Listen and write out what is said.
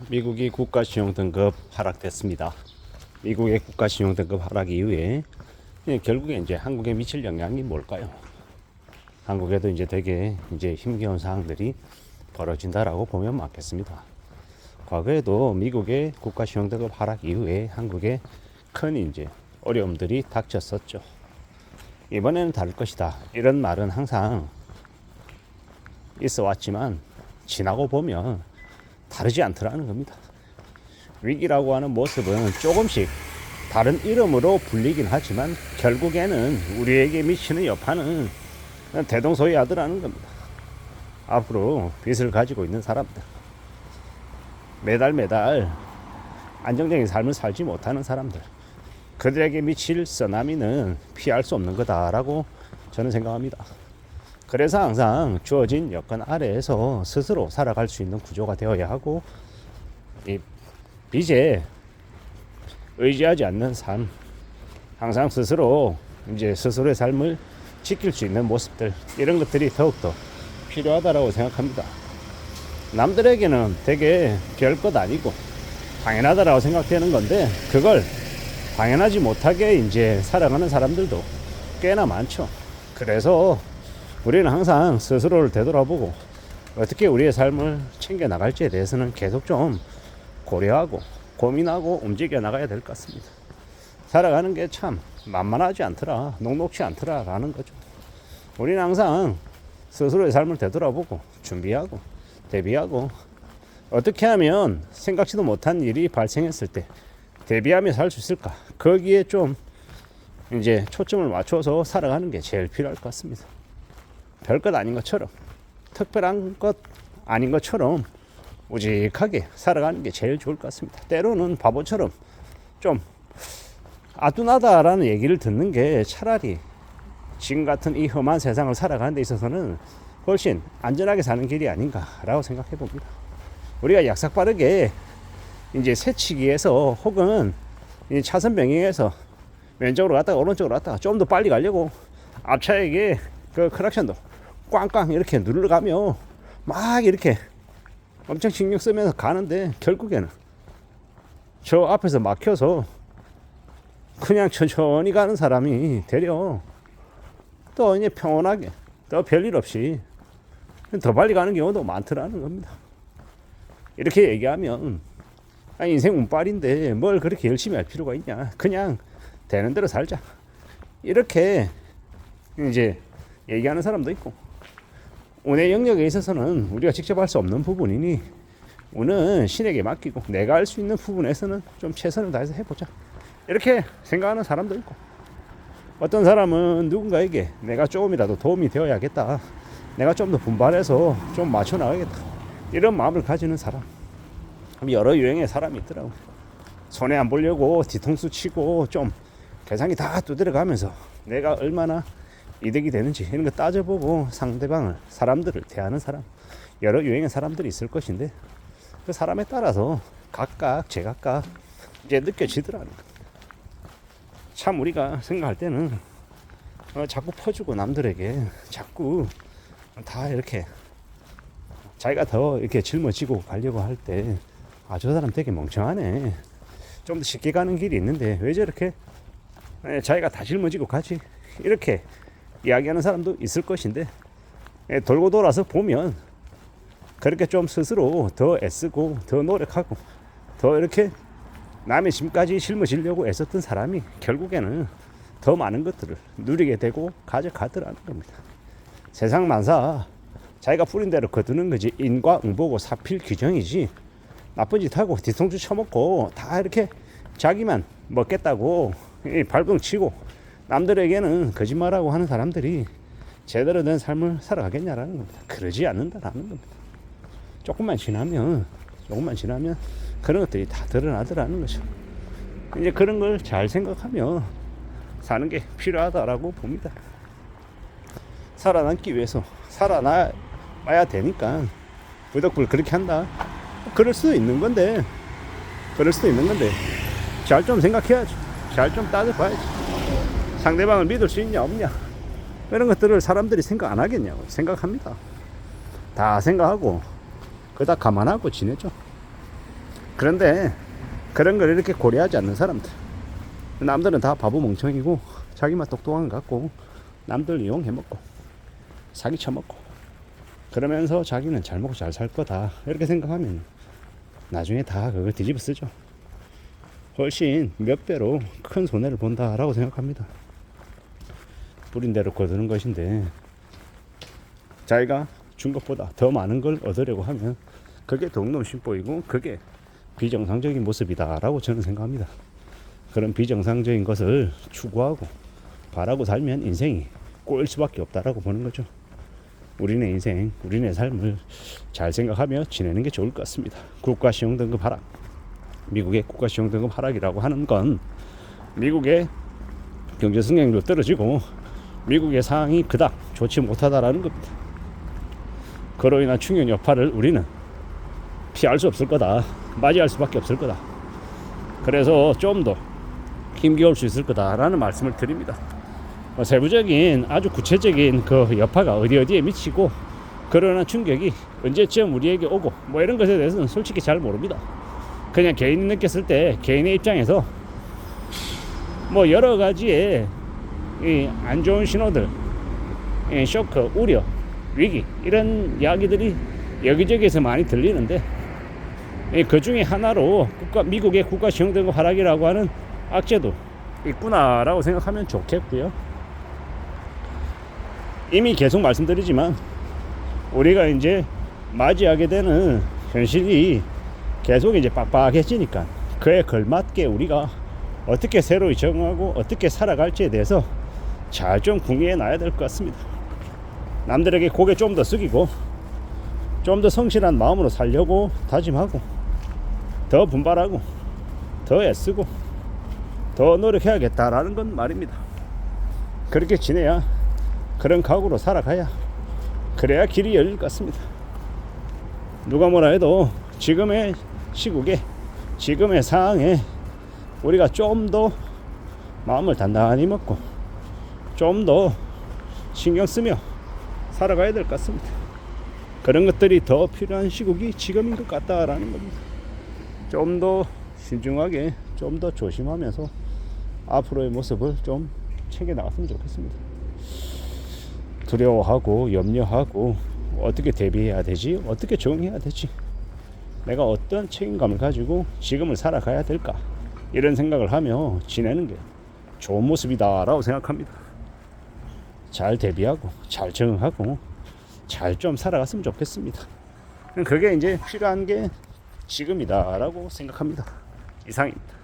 미국이 국가신용등급 하락됐습니다. 미국의 국가신용등급 하락 이후에 결국에 이제 한국에 미칠 영향이 뭘까요? 한국에도 이제 되게 이제 힘겨운 사항들이 벌어진다라고 보면 맞겠습니다. 과거에도 미국의 국가신용등급 하락 이후에 한국에 큰 이제 어려움들이 닥쳤었죠. 이번에는 다를 것이다. 이런 말은 항상 있어 왔지만 지나고 보면 다르지 않더라는 겁니다. 위기라고 하는 모습은 조금씩 다른 이름으로 불리긴 하지만 결국에는 우리에게 미치는 여파는 대동소이하더라는 겁니다. 앞으로 빚을 가지고 있는 사람들, 매달 안정적인 삶을 살지 못하는 사람들, 그들에게 미칠 쓰나미는 피할 수 없는 거다라고 저는 생각합니다. 그래서 항상 주어진 여건 아래에서 스스로 살아갈 수 있는 구조가 되어야 하고, 이 빚에 의지하지 않는 삶, 항상 스스로 이제 스스로의 삶을 지킬 수 있는 모습들, 이런 것들이 더욱더 필요하다라고 생각합니다. 남들에게는 되게 별것 아니고 당연하다라고 생각되는 건데, 그걸 당연하지 못하게 이제 살아가는 사람들도 꽤나 많죠. 그래서 우리는 항상 스스로를 되돌아보고 어떻게 우리의 삶을 챙겨 나갈지에 대해서는 계속 좀 고려하고 고민하고 움직여 나가야 될 것 같습니다. 살아가는 게 참 만만하지 않더라, 녹록지 않더라라는 거죠. 우리는 항상 스스로의 삶을 되돌아보고 준비하고 대비하고, 어떻게 하면 생각지도 못한 일이 발생했을 때 대비하며 살 수 있을까, 거기에 좀 이제 초점을 맞춰서 살아가는 게 제일 필요할 것 같습니다. 별것 아닌 것처럼, 특별한 것 아닌 것처럼 우직하게 살아가는 게 제일 좋을 것 같습니다. 때로는 바보처럼 좀 아둔하다라는 얘기를 듣는 게 차라리 지금 같은 이 험한 세상을 살아가는 데 있어서는 훨씬 안전하게 사는 길이 아닌가라고 생각해 봅니다. 우리가 약삭빠르게 이제 새치기에서 혹은 차선 변경에서 왼쪽으로 갔다가 오른쪽으로 갔다가 좀 더 빨리 가려고 앞차에게 그 크락션도 꽝꽝 이렇게 누르가며 막 이렇게 엄청 신경 쓰면서 가는데, 결국에는 저 앞에서 막혀서 그냥 천천히 가는 사람이 되려 또 이제 평온하게 또 별일 없이 더 빨리 가는 경우도 많더라는 겁니다. 이렇게 얘기하면 인생 운빨인데 뭘 그렇게 열심히 할 필요가 있냐, 그냥 되는 대로 살자, 이렇게 이제 얘기하는 사람도 있고, 운의 영역에 있어서는 우리가 직접 할 수 없는 부분이니 운은 신에게 맡기고 내가 할 수 있는 부분에서는 좀 최선을 다해서 해보자, 이렇게 생각하는 사람도 있고, 어떤 사람은 누군가에게 내가 조금이라도 도움이 되어야겠다, 내가 좀 더 분발해서 좀 맞춰 나가겠다, 이런 마음을 가지는 사람, 여러 유형의 사람이 있더라고. 손해 안 보려고 뒤통수 치고 좀 계산기 다 두드려가면서 내가 얼마나 이득이 되는지 이런 거 따져보고 상대방을, 사람들을 대하는 사람, 여러 유형의 사람들이 있을 것인데, 그 사람에 따라서 각각 제각각 이제 느껴지더라는 겁니다. 참 우리가 생각할 때는 자꾸 퍼주고 남들에게 자꾸 다 이렇게 자기가 더 이렇게 짊어지고 가려고 할 때, 저 사람 되게 멍청하네, 좀 더 쉽게 가는 길이 있는데 왜 저렇게 자기가 다 짊어지고 가지, 이렇게 이야기하는 사람도 있을 것인데, 돌고 돌아서 보면 그렇게 좀 스스로 더 애쓰고 더 노력하고 더 이렇게 남의 짐까지 짊어지려고 애썼던 사람이 결국에는 더 많은 것들을 누리게 되고 가져가더라는 겁니다. 세상 만사 자기가 뿌린 대로 거두는 거지, 인과응보고 사필규정이지, 나쁜 짓 하고 뒤통수 쳐먹고 다 이렇게 자기만 먹겠다고 발버둥 치고 남들에게는 거짓말하고 하는 사람들이 제대로 된 삶을 살아가겠냐라는 겁니다. 그러지 않는다라는 겁니다. 조금만 지나면 그런 것들이 다 드러나더라는 거죠. 이제 그런 걸 잘 생각하며 사는 게 필요하다라고 봅니다. 살아남기 위해서 살아남아야 되니까 부득불 그렇게 한다, 그럴 수도 있는 건데 잘 좀 생각해야지, 잘 좀 따져봐야지. 상대방을 믿을 수 있냐 없냐, 이런 것들을 사람들이 생각 안 하겠냐고. 생각합니다. 다 생각하고 그다 감안하고 지내죠. 그런데 그런 걸 이렇게 고려하지 않는 사람들, 남들은 다 바보 멍청이고 자기만 똑똑한 것 같고 남들 이용해 먹고 사기 쳐먹고 그러면서 자기는 잘 먹고 잘 살 거다 이렇게 생각하면 나중에 다 그걸 뒤집어 쓰죠. 훨씬 몇 배로 큰 손해를 본다라고 생각합니다. 뿌린 대로 거두는 것인데 자기가 준 것보다 더 많은 걸 얻으려고 하면 그게 더욱더 심보이고 그게 비정상적인 모습이다라고 저는 생각합니다. 그런 비정상적인 것을 추구하고 바라고 살면 인생이 꼬일 수밖에 없다라고 보는 거죠. 우리네 인생, 우리네 삶을 잘 생각하며 지내는 게 좋을 것 같습니다. 국가 시용 등급 하락, 미국의 국가 시용 등급 하락이라고 하는 건 미국의 경제 성장률도 떨어지고 미국의 상황이 그닥 좋지 못하다라는 겁니다. 그로 인한 충격 여파를 우리는 피할 수 없을 거다, 맞이할 수밖에 없을 거다. 그래서 좀 더 힘겨울 수 있을 거다라는 말씀을 드립니다. 세부적인 아주 구체적인 그 여파가 어디에 미치고 그러한 충격이 언제쯤 우리에게 오고 뭐 이런 것에 대해서는 솔직히 잘 모릅니다. 그냥 개인이 느꼈을 때 개인의 입장에서 뭐 여러 가지의 이 안 좋은 신호들, 쇼크, 우려, 위기 이런 이야기들이 여기저기에서 많이 들리는데 그 중에 하나로 미국의 국가 시용 등급 하락이라고 하는 악재도 있구나라고 생각하면 좋겠고요. 이미 계속 말씀드리지만 우리가 이제 맞이하게 되는 현실이 계속 이제 빡빡해지니까 그에 걸맞게 우리가 어떻게 새로 적응하고 어떻게 살아갈지에 대해서 잘 좀 궁리해 놔야 될 것 같습니다. 남들에게 고개 좀 더 숙이고 좀 더 성실한 마음으로 살려고 다짐하고 더 분발하고 더 애쓰고 더 노력해야겠다라는 건 말입니다. 그렇게 지내야, 그런 각오로 살아가야, 그래야 길이 열릴 것 같습니다. 누가 뭐라 해도 지금의 시국에, 지금의 상황에 우리가 좀 더 마음을 단단히 먹고 좀 더 신경 쓰며 살아가야 될 것 같습니다. 그런 것들이 더 필요한 시국이 지금인 것 같다라는 겁니다. 좀 더 신중하게, 좀 더 조심하면서 앞으로의 모습을 좀 챙겨 나갔으면 좋겠습니다. 두려워하고 염려하고 어떻게 대비해야 되지, 어떻게 적응해야 되지, 내가 어떤 책임감을 가지고 지금을 살아가야 될까, 이런 생각을 하며 지내는 게 좋은 모습이다 라고 생각합니다. 잘 대비하고 잘 적응하고 잘 좀 살아갔으면 좋겠습니다. 그게 이제 필요한 게 지금이다 라고 생각합니다. 이상입니다.